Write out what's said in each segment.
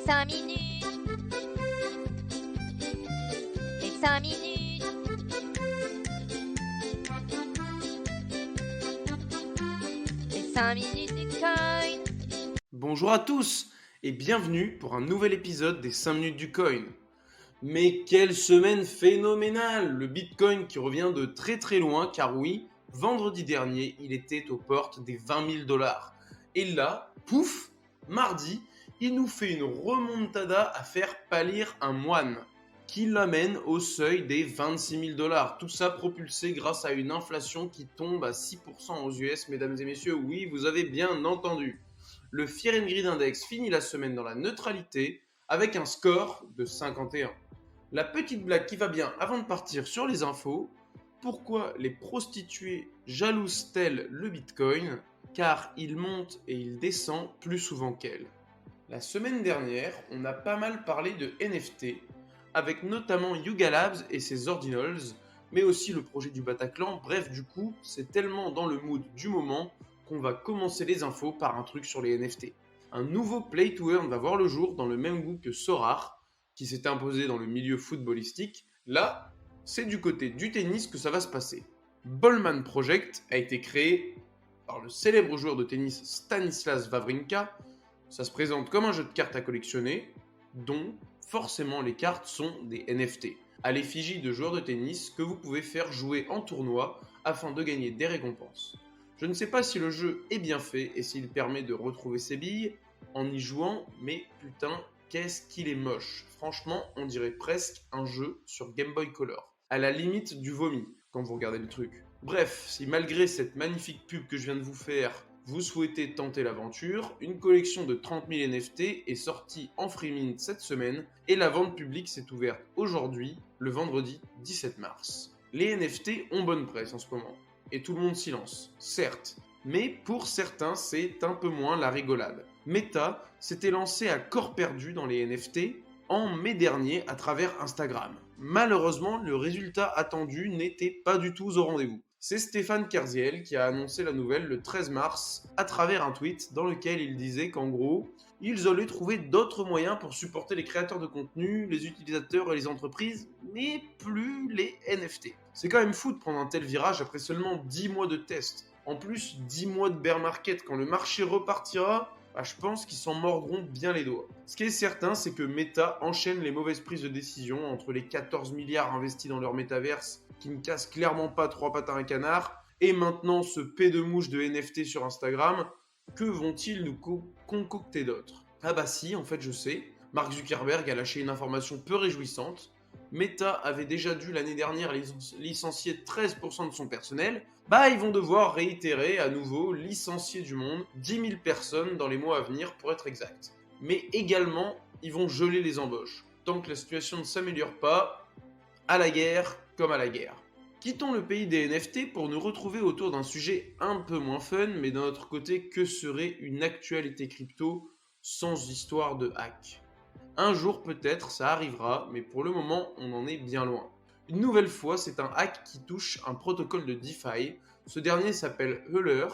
5 minutes. Les 5 minutes. Les 5 minutes du coin. Bonjour à tous et bienvenue pour un nouvel épisode des 5 minutes du coin. Mais quelle semaine phénoménale! Le Bitcoin qui revient de très très loin car oui, vendredi dernier il était aux portes des 20 000 $. Et là, pouf, mardi, il nous fait une remontada à faire pâlir un moine qui l'amène au seuil des 26 000 $. Tout ça propulsé grâce à une inflation qui tombe à 6% aux US, mesdames et messieurs. Oui, vous avez bien entendu. Le Fear and Greed Index finit la semaine dans la neutralité avec un score de 51. La petite blague qui va bien avant de partir sur les infos, pourquoi les prostituées jalousent-elles le Bitcoin? Car il monte et il descend plus souvent qu'elles. La semaine dernière, on a pas mal parlé de NFT, avec notamment Yuga Labs et ses Ordinals, mais aussi le projet du Bataclan. Bref, du coup, c'est tellement dans le mood du moment qu'on va commencer les infos par un truc sur les NFT. Un nouveau Play to Earn va voir le jour dans le même goût que Sorare, qui s'était imposé dans le milieu footballistique. Là, c'est du côté du tennis que ça va se passer. Ballman Project a été créé par le célèbre joueur de tennis Stanislas Wawrinka. Ça se présente comme un jeu de cartes à collectionner, dont forcément les cartes sont des NFT, à l'effigie de joueurs de tennis que vous pouvez faire jouer en tournoi afin de gagner des récompenses. Je ne sais pas si le jeu est bien fait et s'il permet de retrouver ses billes en y jouant, mais putain, qu'est-ce qu'il est moche. Franchement, on dirait presque un jeu sur Game Boy Color, à la limite du vomi quand vous regardez le truc. Bref, si malgré cette magnifique pub que je viens de vous faire, vous souhaitez tenter l'aventure, une collection de 30 000 NFT est sortie en free mint cette semaine et la vente publique s'est ouverte aujourd'hui, le vendredi 17 mars. Les NFT ont bonne presse en ce moment et tout le monde s'y lance, certes, mais pour certains c'est un peu moins la rigolade. Meta s'était lancé à corps perdu dans les NFT en mai dernier à travers Instagram. Malheureusement, le résultat attendu n'était pas du tout au rendez-vous. C'est Stéphane Kerziel qui a annoncé la nouvelle le 13 mars à travers un tweet dans lequel il disait qu'en gros, ils allaient trouver d'autres moyens pour supporter les créateurs de contenu, les utilisateurs et les entreprises, mais plus les NFT. C'est quand même fou de prendre un tel virage après seulement 10 mois de test. En plus, 10 mois de bear market, quand le marché repartira, je pense qu'ils s'en mordront bien les doigts. Ce qui est certain, c'est que Meta enchaîne les mauvaises prises de décision entre les 14 milliards investis dans leur métaverse, qui ne casse clairement pas trois pattes à un canard, et maintenant ce paix de mouche de NFT sur Instagram. Que vont-ils nous concocter d'autre? Ah bah si, en fait je sais, Mark Zuckerberg a lâché une information peu réjouissante. Meta avait déjà dû l'année dernière licencier 13% de son personnel. Ils vont devoir réitérer à nouveau licencier du monde, 10 000 personnes dans les mois à venir pour être exact. Mais également, ils vont geler les embauches. Tant que la situation ne s'améliore pas, à la guerre comme à la guerre. Quittons le pays des NFT pour nous retrouver autour d'un sujet un peu moins fun, mais d'un autre côté, que serait une actualité crypto sans histoire de hack? Un jour peut-être ça arrivera, mais pour le moment on en est bien loin. Une nouvelle fois, c'est un hack qui touche un protocole de DeFi. Ce dernier s'appelle Euler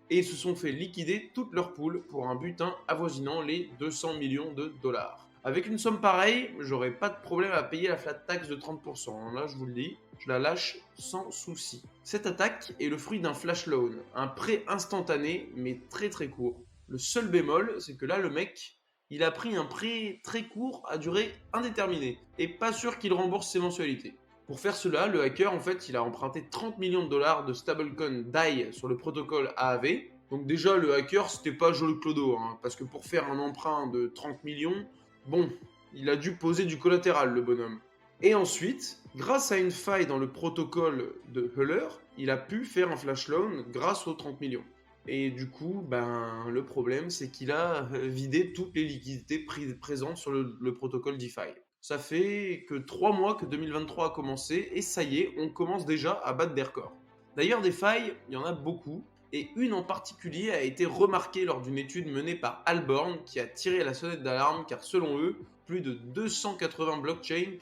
et ils se sont fait liquider toute leur pool pour un butin avoisinant les 200 millions de dollars. Avec une somme pareille, j'aurais pas de problème à payer la flat tax de 30%. Là, je vous le dis, je la lâche sans souci. Cette attaque est le fruit d'un flash loan, un prêt instantané mais très très court. Le seul bémol, c'est que là, le mec, il a pris un prêt très court à durée indéterminée et pas sûr qu'il rembourse ses mensualités. Pour faire cela, le hacker, en fait, il a emprunté 30 millions de dollars de stablecoin DAI sur le protocole AAV. Donc déjà, le hacker, c'était pas joli clodo, parce que pour faire un emprunt de 30 millions, bon, il a dû poser du collatéral, le bonhomme. Et ensuite, grâce à une faille dans le protocole de Euler, il a pu faire un flash loan grâce aux 30 millions. Et du coup, le problème, c'est qu'il a vidé toutes les liquidités présentes sur le protocole DeFi. Ça fait que 3 mois que 2023 a commencé et ça y est, on commence déjà à battre des records. D'ailleurs, des failles, il y en a beaucoup. Et une en particulier a été remarquée lors d'une étude menée par Alborn qui a tiré la sonnette d'alarme car selon eux, plus de 280 blockchains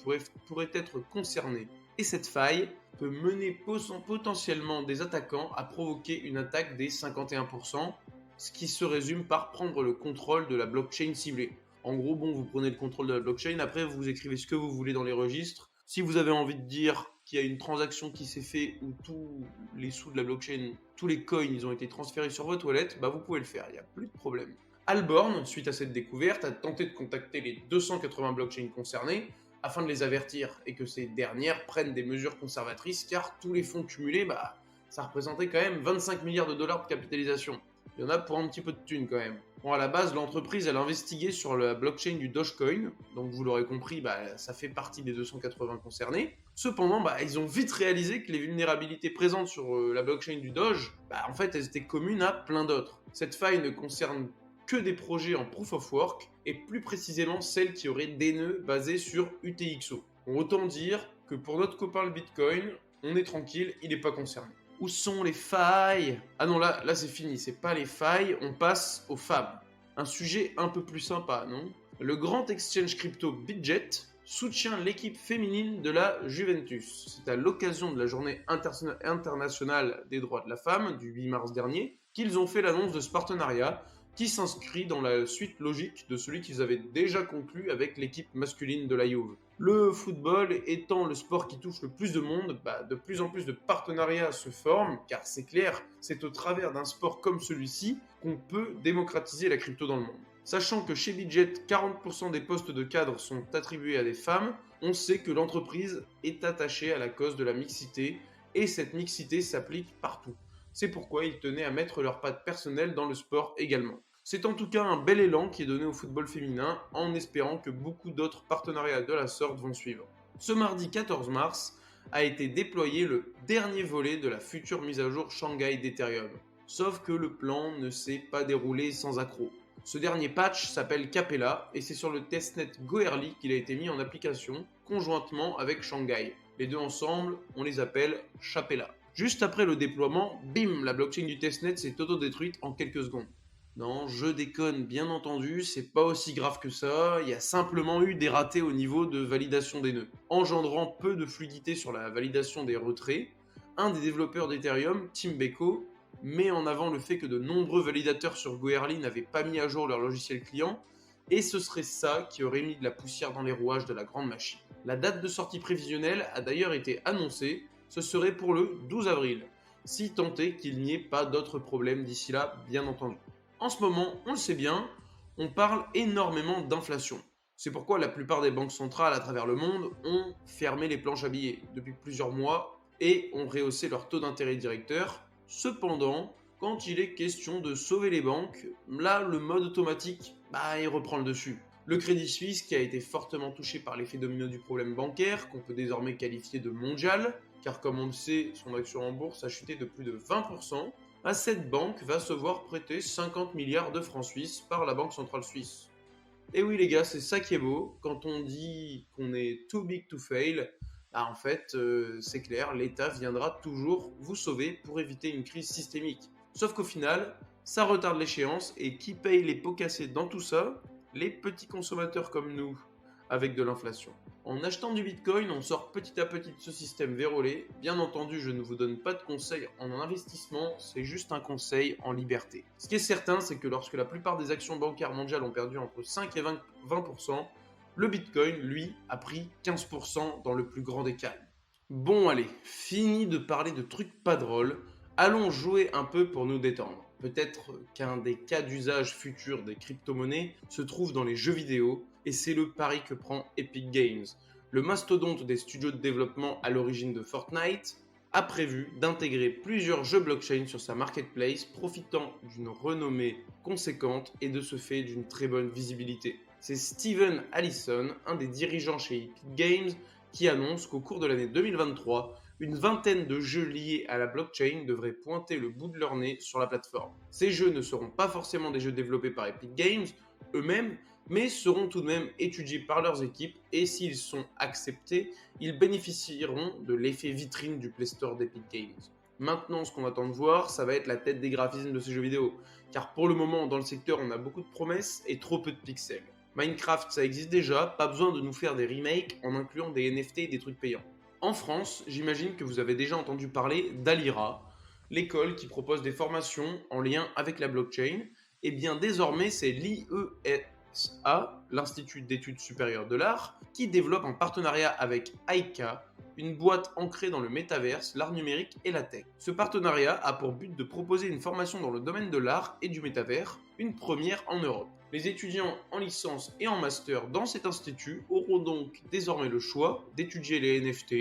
pourraient être concernées. Et cette faille peut mener potentiellement des attaquants à provoquer une attaque des 51%, ce qui se résume par prendre le contrôle de la blockchain ciblée. En gros, bon, vous prenez le contrôle de la blockchain, après vous écrivez ce que vous voulez dans les registres. Si vous avez envie de dire qu'il y a une transaction qui s'est faite où tous les sous de la blockchain, tous les coins, ils ont été transférés sur votre wallet, bah vous pouvez le faire, il n'y a plus de problème. Alborn, suite à cette découverte, a tenté de contacter les 280 blockchains concernées afin de les avertir et que ces dernières prennent des mesures conservatrices car tous les fonds cumulés, bah, ça représentait quand même 25 milliards de dollars de capitalisation. Il y en a pour un petit peu de thunes quand même. Bon, à la base, l'entreprise, elle investiguait sur la blockchain du Dogecoin, donc vous l'aurez compris, bah, ça fait partie des 280 concernés. Cependant, bah, ils ont vite réalisé que les vulnérabilités présentes sur la blockchain du Doge, bah, en fait, elles étaient communes à plein d'autres. Cette faille ne concerne que des projets en Proof of Work, et plus précisément celles qui auraient des nœuds basés sur UTXO. Bon, autant dire que pour notre copain le Bitcoin, on est tranquille, il n'est pas concerné. Où sont les failles? Ah non, là c'est fini, c'est pas les failles, on passe aux femmes. Un sujet un peu plus sympa, non? Le grand exchange crypto Bitget soutient l'équipe féminine de la Juventus. C'est à l'occasion de la journée internationale des droits de la femme du 8 mars dernier qu'ils ont fait l'annonce de ce partenariat qui s'inscrit dans la suite logique de celui qu'ils avaient déjà conclu avec l'équipe masculine de la Juve. Le football étant le sport qui touche le plus de monde, de plus en plus de partenariats se forment, car c'est clair, c'est au travers d'un sport comme celui-ci qu'on peut démocratiser la crypto dans le monde. Sachant que chez Bitget, 40% des postes de cadre sont attribués à des femmes, on sait que l'entreprise est attachée à la cause de la mixité, et cette mixité s'applique partout. C'est pourquoi ils tenaient à mettre leurs pattes personnelles dans le sport également. C'est en tout cas un bel élan qui est donné au football féminin, en espérant que beaucoup d'autres partenariats de la sorte vont suivre. Ce mardi 14 mars a été déployé le dernier volet de la future mise à jour Shanghai d'Ethereum. Sauf que le plan ne s'est pas déroulé sans accroc. Ce dernier patch s'appelle Capella et c'est sur le testnet Goerli qu'il a été mis en application, conjointement avec Shanghai. Les deux ensemble, on les appelle Chapella. Juste après le déploiement, bim, la blockchain du testnet s'est auto-détruite en quelques secondes. Non, je déconne, bien entendu, c'est pas aussi grave que ça, il y a simplement eu des ratés au niveau de validation des nœuds, engendrant peu de fluidité sur la validation des retraits. Un des développeurs d'Ethereum, Tim Beko, met en avant le fait que de nombreux validateurs sur Goerli n'avaient pas mis à jour leur logiciel client, et ce serait ça qui aurait mis de la poussière dans les rouages de la grande machine. La date de sortie prévisionnelle a d'ailleurs été annoncée, ce serait pour le 12 avril, si tant est qu'il n'y ait pas d'autres problèmes d'ici là, bien entendu. En ce moment, on le sait bien, on parle énormément d'inflation. C'est pourquoi la plupart des banques centrales à travers le monde ont fermé les planches à billets depuis plusieurs mois et ont rehaussé leur taux d'intérêt directeur. Cependant, quand il est question de sauver les banques, là le mode automatique, il reprend le dessus. Le Crédit Suisse, qui a été fortement touché par l'effet domino du problème bancaire, qu'on peut désormais qualifier de mondial, car comme on le sait, son action en bourse a chuté de plus de 20%, cette banque va se voir prêter 50 milliards de francs suisses par la Banque Centrale Suisse. Et oui les gars, c'est ça qui est beau, quand on dit qu'on est too big to fail, en fait, c'est clair, l'État viendra toujours vous sauver pour éviter une crise systémique. Sauf qu'au final, ça retarde l'échéance, et qui paye les pots cassés dans tout ça? Les petits consommateurs comme nous, avec de l'inflation. En achetant du Bitcoin, on sort petit à petit de ce système vérolé. Bien entendu, je ne vous donne pas de conseils en investissement, c'est juste un conseil en liberté. Ce qui est certain, c'est que lorsque la plupart des actions bancaires mondiales ont perdu entre 5 et 20%, le Bitcoin, lui, a pris 15% dans le plus grand des calmes. Bon allez, fini de parler de trucs pas drôles, allons jouer un peu pour nous détendre. Peut-être qu'un des cas d'usage futurs des crypto-monnaies se trouve dans les jeux vidéo, et c'est le pari que prend Epic Games. Le mastodonte des studios de développement à l'origine de Fortnite a prévu d'intégrer plusieurs jeux blockchain sur sa marketplace, profitant d'une renommée conséquente et de ce fait d'une très bonne visibilité. C'est Steven Allison, un des dirigeants chez Epic Games, qui annonce qu'au cours de l'année 2023, une vingtaine de jeux liés à la blockchain devraient pointer le bout de leur nez sur la plateforme. Ces jeux ne seront pas forcément des jeux développés par Epic Games eux-mêmes, mais seront tout de même étudiés par leurs équipes et s'ils sont acceptés, ils bénéficieront de l'effet vitrine du Play Store d'Epic Games. Maintenant, ce qu'on attend de voir, ça va être la tête des graphismes de ces jeux vidéo, car pour le moment, dans le secteur, on a beaucoup de promesses et trop peu de pixels. Minecraft, ça existe déjà, pas besoin de nous faire des remakes en incluant des NFT et des trucs payants. En France, j'imagine que vous avez déjà entendu parler d'Alira, l'école qui propose des formations en lien avec la blockchain. Et bien désormais, c'est l'IESP l'IESA, l'Institut d'études supérieures de l'art, qui développe en partenariat avec AICA, une boîte ancrée dans le métaverse, l'art numérique et la tech. Ce partenariat a pour but de proposer une formation dans le domaine de l'art et du métavers, une première en Europe. Les étudiants en licence et en master dans cet institut auront donc désormais le choix d'étudier les NFT,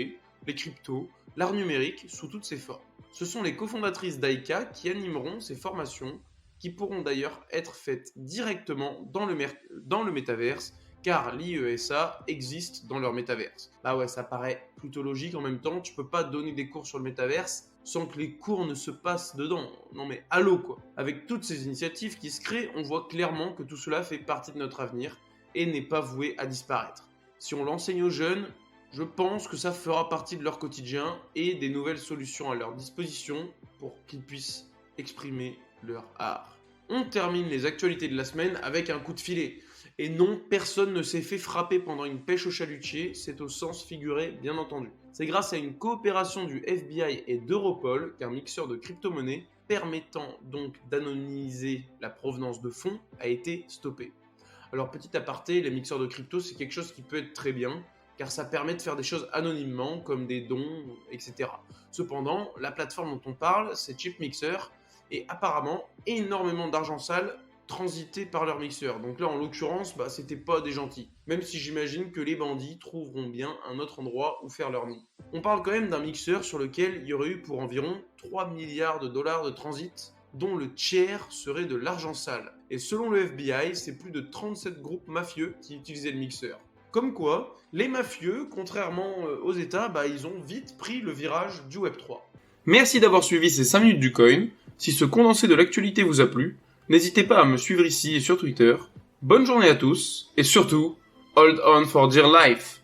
les cryptos, l'art numérique sous toutes ses formes. Ce sont les cofondatrices d'AICA qui animeront ces formations, qui pourront d'ailleurs être faites directement dans le métaverse, car l'IESA existe dans leur métaverse. Bah ouais, ça paraît plutôt logique. En même temps, tu peux pas donner des cours sur le métaverse sans que les cours ne se passent dedans. Non mais allô quoi. Avec toutes ces initiatives qui se créent, on voit clairement que tout cela fait partie de notre avenir et n'est pas voué à disparaître. Si on l'enseigne aux jeunes, je pense que ça fera partie de leur quotidien et des nouvelles solutions à leur disposition pour qu'ils puissent exprimer leur art. On termine les actualités de la semaine avec un coup de filet. Et non, personne ne s'est fait frapper pendant une pêche au chalutier, c'est au sens figuré bien entendu. C'est grâce à une coopération du FBI et d'Europol qu'un mixeur de crypto-monnaies permettant donc d'anonymiser la provenance de fonds a été stoppé. Alors petit aparté, les mixeurs de crypto c'est quelque chose qui peut être très bien, car ça permet de faire des choses anonymement comme des dons, etc. Cependant, la plateforme dont on parle, c'est Chipmixer, et apparemment énormément d'argent sale transité par leur mixeur. Donc là, en l'occurrence, c'était pas des gentils. Même si j'imagine que les bandits trouveront bien un autre endroit où faire leur nid. On parle quand même d'un mixeur sur lequel il y aurait eu pour environ 3 milliards de dollars de transit, dont le tiers serait de l'argent sale. Et selon le FBI, c'est plus de 37 groupes mafieux qui utilisaient le mixeur. Comme quoi, les mafieux, contrairement aux États, ils ont vite pris le virage du Web3. Merci d'avoir suivi ces 5 minutes du coin. Si ce condensé de l'actualité vous a plu, n'hésitez pas à me suivre ici et sur Twitter. Bonne journée à tous, et surtout, hold on for dear life!